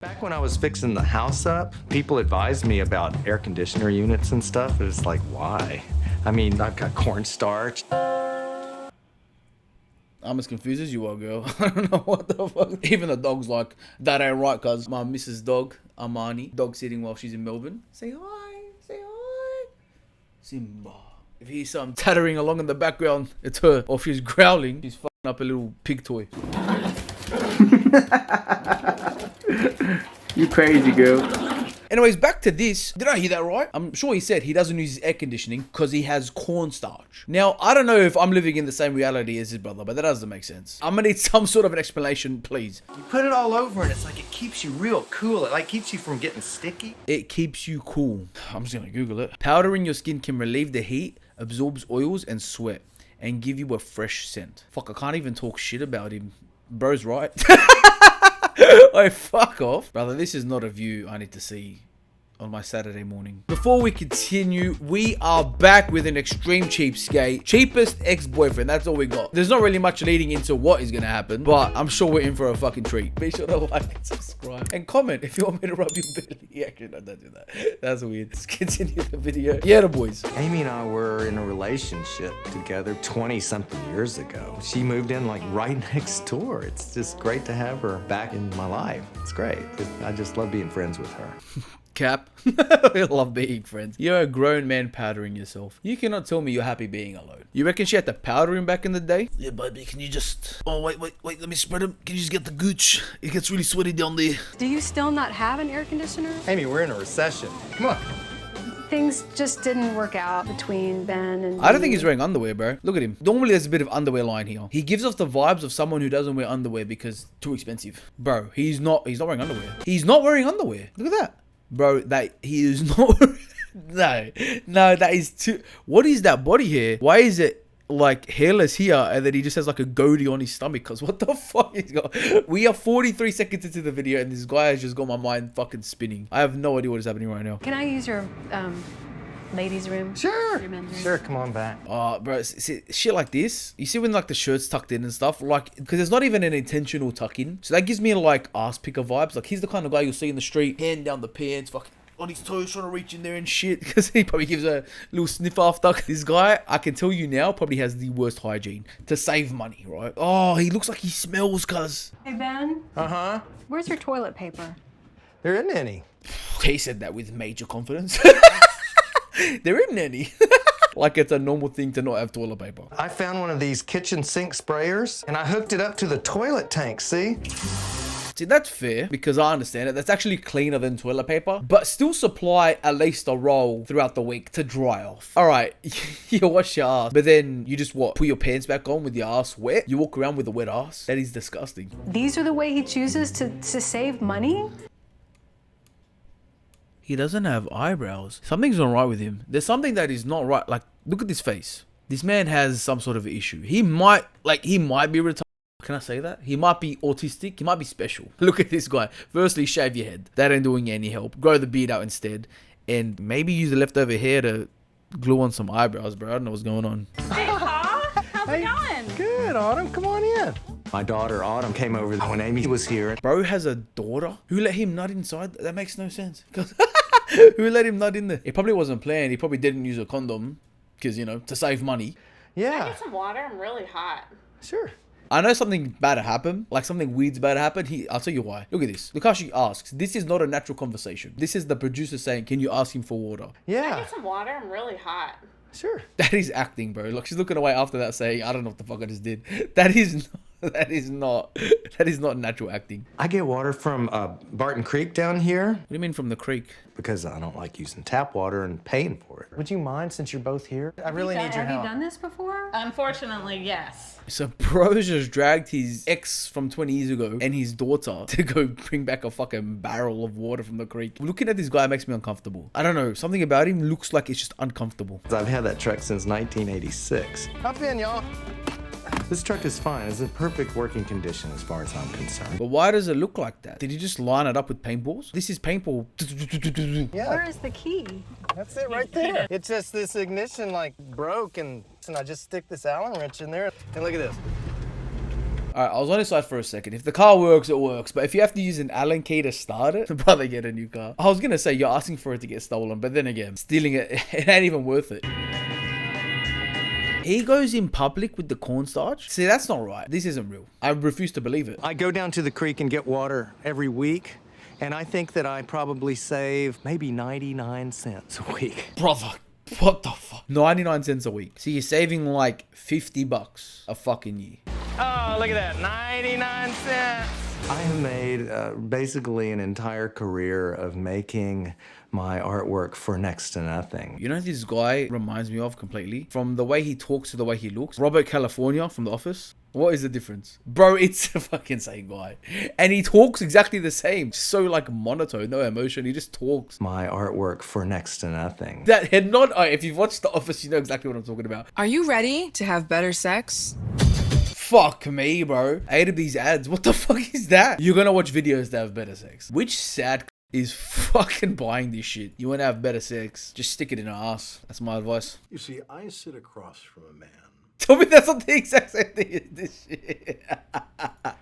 Back when I was fixing the house up, people advised me about air conditioner units and stuff. It's like, why? I mean, I've got cornstarch. I'm as confused as you are, girl. I don't know what the fuck. Even the dog's like, that ain't right, cuz my Mrs. Dog, Armani, dog sitting while she's in Melbourne. Say hi, say hi. Simba. If you hear something tattering along in the background, it's her. Or if she's growling, she's fucking up a little pig toy. You crazy girl. Anyways, back to this. Did I hear that right? I'm sure he said he doesn't use his air conditioning because he has cornstarch. Now, I don't know if I'm living in the same reality as his brother, but that doesn't make sense. I'm gonna need some sort of an explanation, please. You put it all over and it's like it keeps you real cool. It like keeps you from getting sticky. It keeps you cool. I'm just gonna Google it. Powder in your skin can relieve the heat, absorbs oils and sweat, and give you a fresh scent. Fuck, I can't even talk shit about him. Bro's right. Oh, fuck off. Brother, this is not a view I need to see on my Saturday morning. Before we continue, we are back with an extreme cheapskate. Cheapest ex-boyfriend, that's all we got. There's not really much leading into what is gonna happen, but I'm sure we're in for a fucking treat. Be sure to like and subscribe. And comment if you want me to rub your belly. Actually, no, don't do that. That's weird. Let's continue the video. Yeah, the boys. Amy and I were in a relationship together 20-something years ago. She moved in like right next door. It's just great to have her back in my life. It's great. I just love being friends with her. Cap. I love being friends. You're a grown man powdering yourself. You cannot tell me you're happy being alone. You reckon she had to powder him back in the day? Yeah, baby, can you just... Oh, wait, let me spread him. Can you just get the gooch? It gets really sweaty down there. Do you still not have an air conditioner? Amy, we're in a recession. Come on. Things just didn't work out between Ben and I don't think he's wearing underwear, bro. Look at him. Normally there's a bit of underwear line here. He gives off the vibes of someone who doesn't wear underwear because too expensive. Bro, he's not wearing underwear. He's not wearing underwear. Look at that. Bro, that he is not. No, that is too. What is that body hair? Why is it like hairless here and then he just has like a goatee on his stomach? Cause what the fuck is going? We are 43 seconds into the video and this guy has just got my mind fucking spinning. I have no idea what is happening right now. Can I use your ladies' room? Sure. Your men's room? Sure, come on back. Bro, see, shit like this. You see when like the shirt's tucked in and stuff, like because there's not even an intentional tuck in. So that gives me like ass picker vibes. Like he's the kind of guy you'll see in the street, hand down the pants, fucking on his toes trying to reach in there and shit, because he probably gives a little sniff after. This guy, I can tell you now, probably has the worst hygiene to save money, right? Oh, he looks like he smells, cuz. Hey, Ben? Uh-huh. Where's your toilet paper? There isn't any. He said that with major confidence. There isn't any. Like it's a normal thing to not have toilet paper. I found one of these kitchen sink sprayers and I hooked it up to the toilet tank, see? See, that's fair because I understand it. That's actually cleaner than toilet paper, but still supply at least a roll throughout the week to dry off. All right, you wash your ass, but then you just what? Put your pants back on with your ass wet? You walk around with a wet ass? That is disgusting. These are the way he chooses to save money? He doesn't have eyebrows. Something's not right with him. There's something that is not right. Like, look at this face. This man has some sort of issue. He might be retarded. Can I say that? He might be autistic. He might be special. Look at this guy. Firstly, shave your head. That ain't doing any help. Grow the beard out instead. And maybe use the leftover hair to glue on some eyebrows, bro. I don't know what's going on. Hey, Pa. How's it going? Good, Autumn. Come on in. My daughter, Autumn, came over when Amy was here. Bro has a daughter? Who let him nut inside? That makes no sense. Who let him nut in there? It probably wasn't planned. He probably didn't use a condom because, you know, to save money. Can I Yeah, get some water? I'm really hot. sure. I know something bad to happen, like something weird's about to happen. I'll tell you why. Look at this. Look how she asks. This is not a natural conversation. This is the producer saying, can you ask him for water? Can I Yeah, get some water? I'm really hot. sure. That is acting, bro. Look, she's looking away after that saying, I don't know what the fuck I just did. That is not natural acting. I get water from Barton Creek down here What do you mean from the creek? because I don't like using tap water and paying for it. Would you mind since you're both here? I really need your Have you help. done this before? Unfortunately, yes. So bro just dragged his ex from 20 years ago and his daughter to go bring back a fucking barrel of water from the creek. Looking at this guy makes me uncomfortable. I don't know. Something about him looks like it's just uncomfortable. I've had that truck since 1986. Hop in, y'all. This truck is fine. It's in perfect working condition as far as I'm concerned. But why does it look like that? Did he just line it up with paintballs? This is paintball. Where is the key? That's it right there. It's just this ignition like broke and I just stick this Allen wrench in there and look at this. Alright, I was on his side for a second. If the car works, it works. But if you have to use an Allen key to start it, brother, get a new car. I was gonna say you're asking for it to get stolen, but then again, stealing it, it ain't even worth it. He goes in public with the cornstarch? See, that's not right. This isn't real. I refuse to believe it. I go down to the creek and get water every week, and I think that I probably save maybe 99 cents a week. Brother, what the fuck? 99 cents a week. So you're saving like $50 a fucking year. Oh, look at that, 99 cents. I have made basically an entire career of making my artwork for next to nothing. You know what this guy reminds me of completely? From the way he talks to the way he looks. Robert California from The Office. What is the difference? Bro, it's a fucking same guy. And he talks exactly the same. So like monotone, no emotion. He just talks. My artwork for next to nothing. That head nod. Oh, if you've watched The Office, you know exactly what I'm talking about. Are you ready to have better sex? Fuck me, bro. I hated these ads. What the fuck is that? You're gonna watch videos to have better sex. Which sad is fucking buying this shit? You wanna have better sex? Just stick it in her ass. That's my advice. You see, I sit across from a man. Tell me that's not the exact same thing as this shit.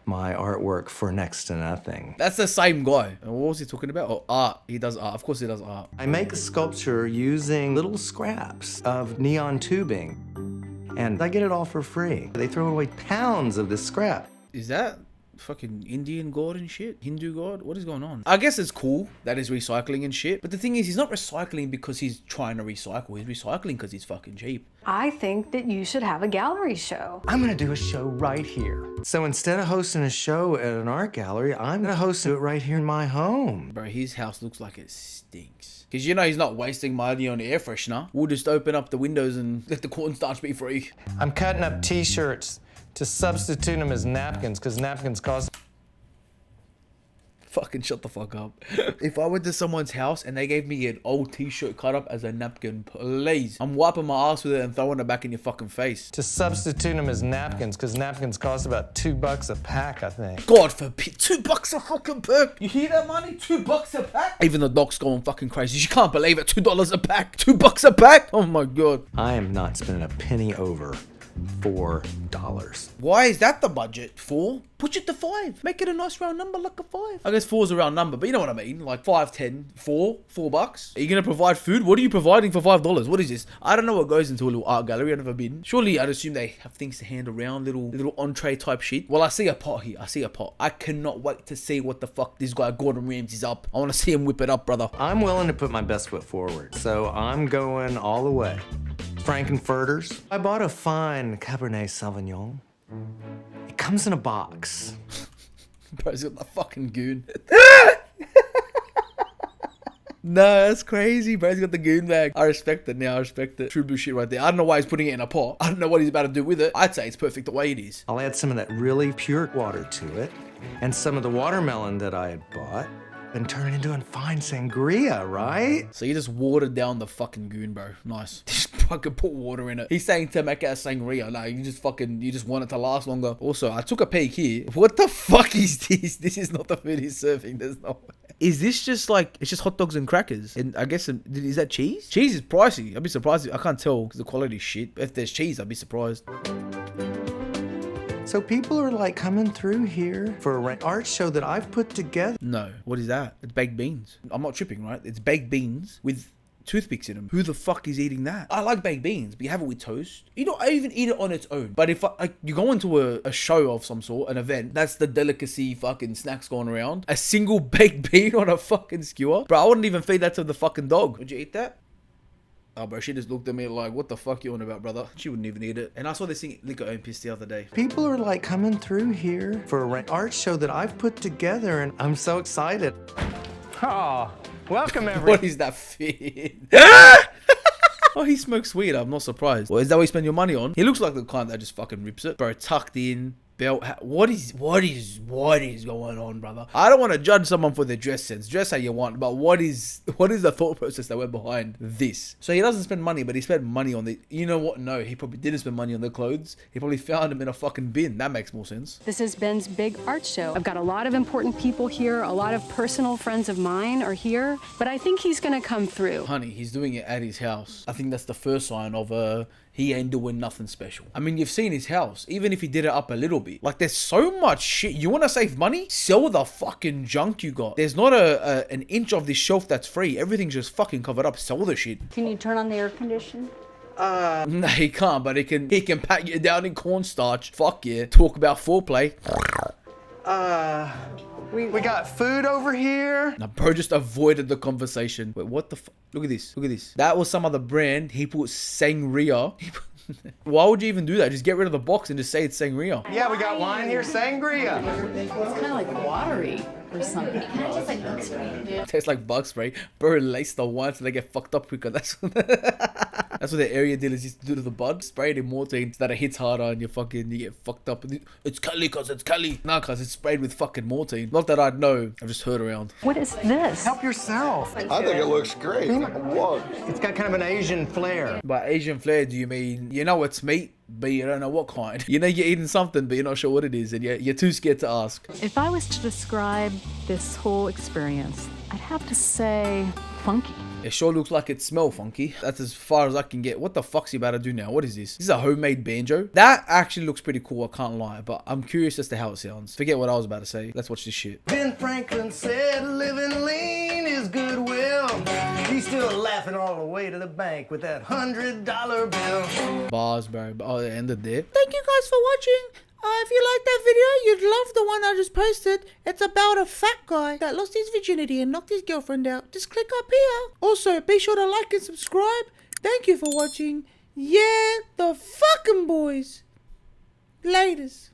My artwork for next to nothing. That's the same guy. And what was he talking about? Oh, art. He does art. Of course he does art. I make a sculpture using little scraps of neon tubing, and I get it all for free. They throw away pounds of this scrap. Is that fucking Indian god and shit? Hindu god? What is going on? I guess it's cool that he's recycling and shit. But the thing is, he's not recycling because he's trying to recycle. He's recycling because he's fucking cheap. I think that you should have a gallery show. I'm gonna do a show right here. So instead of hosting a show at an art gallery, I'm gonna host it right here in my home. Bro, his house looks like it stinks. Because you know he's not wasting money on air freshener. We'll just open up the windows and let the cornstarch be free. I'm cutting up t-shirts to substitute them as napkins, because napkins cost... Fucking shut the fuck up. If I went to someone's house and they gave me an old t-shirt cut up as a napkin, please, I'm wiping my ass with it and throwing it back in your fucking face. To substitute them as napkins, because napkins cost about $2 a pack, I think. God forbid, $2 a fucking pack. You hear that money? $2 a pack? Even the dog's going fucking crazy. You can't believe it. $2 a pack. $2 a pack? Oh my God. I am not spending a penny over $4. Why is that the budget? 4? Push it to 5. Make it a nice round number like a 5. I guess 4 is a round number, but you know what I mean. Like 5, 10, 4 bucks. Are you going to provide food? What are you providing for $5? What is this? I don't know what goes into a little art gallery. I've never been. Surely I'd assume they have things to hand around, little entree type shit. Well, I see a pot here. I see a pot. I cannot wait to see what the fuck this guy Gordon Ramsay's up. I want to see him whip it up, brother. I'm willing to put my best foot forward, so I'm going all the way. Frankenfurters. I bought a fine Cabernet Sauvignon. It comes in a box. Bro's got the fucking goon. No, that's crazy, bro. He's got the goon bag. I respect it now. I respect it. True blue shit right there. I don't know why he's putting it in a pot. I don't know what he's about to do with it. I'd say it's perfect the way it is. I'll add some of that really pure water to it, and some of the watermelon that I had bought, and turn it into a fine sangria, right? So you just watered down the fucking goon, bro. Nice. Just fucking put water in it. He's saying to make it a sangria. No, you just want it to last longer. Also, I took a peek here. What the fuck is this? This is not the food he's serving. There's no way. Is this just like, it's just hot dogs and crackers? And I guess, is that cheese? Cheese is pricey. I'd be surprised. I can't tell because the quality's shit. If there's cheese, I'd be surprised. So people are like coming through here for an art show that I've put together. No. What is that? It's baked beans. I'm not tripping, right? It's baked beans with toothpicks in them. Who the fuck is eating that? I like baked beans, but you have it with toast. You know, I even eat it on its own. But if you go into a show of some sort, an event, that's the delicacy fucking snacks going around. A single baked bean on a fucking skewer. Bro, I wouldn't even feed that to the fucking dog. Would you eat that? Oh, bro, she just looked at me like, what the fuck you on about, brother? She wouldn't even eat it. And I saw this thing lick her own piss the other day. People are like coming through here for an art show that I've put together, and I'm so excited. Oh, welcome everyone. What is that fit? Oh, he smokes weed. I'm not surprised. Well, is that what you spend your money on? He looks like the kind that just fucking rips it. Bro, tucked in. Belt. What is going on, brother? I don't want to judge someone for their dress sense. Dress how you want, but what is the thought process that went behind this? So he doesn't spend money, but he spent money on the. You know what? No, he probably didn't spend money on the clothes. He probably found them in a fucking bin. That makes more sense. This is Ben's big art show. I've got a lot of important people here. A lot of personal friends of mine are here, but I think he's gonna come through. Honey, he's doing it at his house. I think that's the first sign of he ain't doing nothing special. I mean, you've seen his house. Even if he did it up a little bit. Like, there's so much shit. You want to save money? Sell the fucking junk you got. There's not an inch of this shelf that's free. Everything's just fucking covered up. Sell the shit. Can you turn on the air conditioner? No, he can't, but he can pat you down in cornstarch. Fuck yeah. Talk about foreplay. We got food over here. Now, bro just avoided the conversation. Wait, what the fuck? Look at this. Look at this. That was some other brand. He put sangria. Why would you even do that? Just get rid of the box and just say it's sangria. Yeah, we got wine here, sangria. It's kind of like watery or something. Kind of tastes like bug spray. Tastes like bug spray. Bro, lace the wine so they get fucked up quicker. That's what the area dealers used to do to the bud. Spray it in morphine so that it hits harder and you get fucked up. It's Cali cause it's Cali. Nah, cause it's sprayed with fucking morphine. Not that I'd know. I've just heard around. What is this? Help yourself. I think it looks great. Whoa. It's got kind of an Asian flair. By Asian flair, do you mean you know it's meat, but you don't know what kind? You know you're eating something, but you're not sure what it is, and you're too scared to ask. If I was to describe this whole experience, I'd have to say funky. It sure looks like it smells funky. That's as far as I can get. What the fuck's he about to do now? What is this? This is a homemade banjo. That actually looks pretty cool, I can't lie, but I'm curious as to how it sounds. Forget what I was about to say. Let's watch this shit. Ben Franklin said living lean is goodwill. He's still laughing all the way to the bank with that $100 bill. Bars, bro. Oh, it ended there. Thank you guys for watching. If you liked that video, you'd love the one I just posted. It's about a fat guy that lost his virginity and knocked his girlfriend out. Just click up here. Also, be sure to like and subscribe. Thank you for watching. Yeah, the fucking boys. Laters.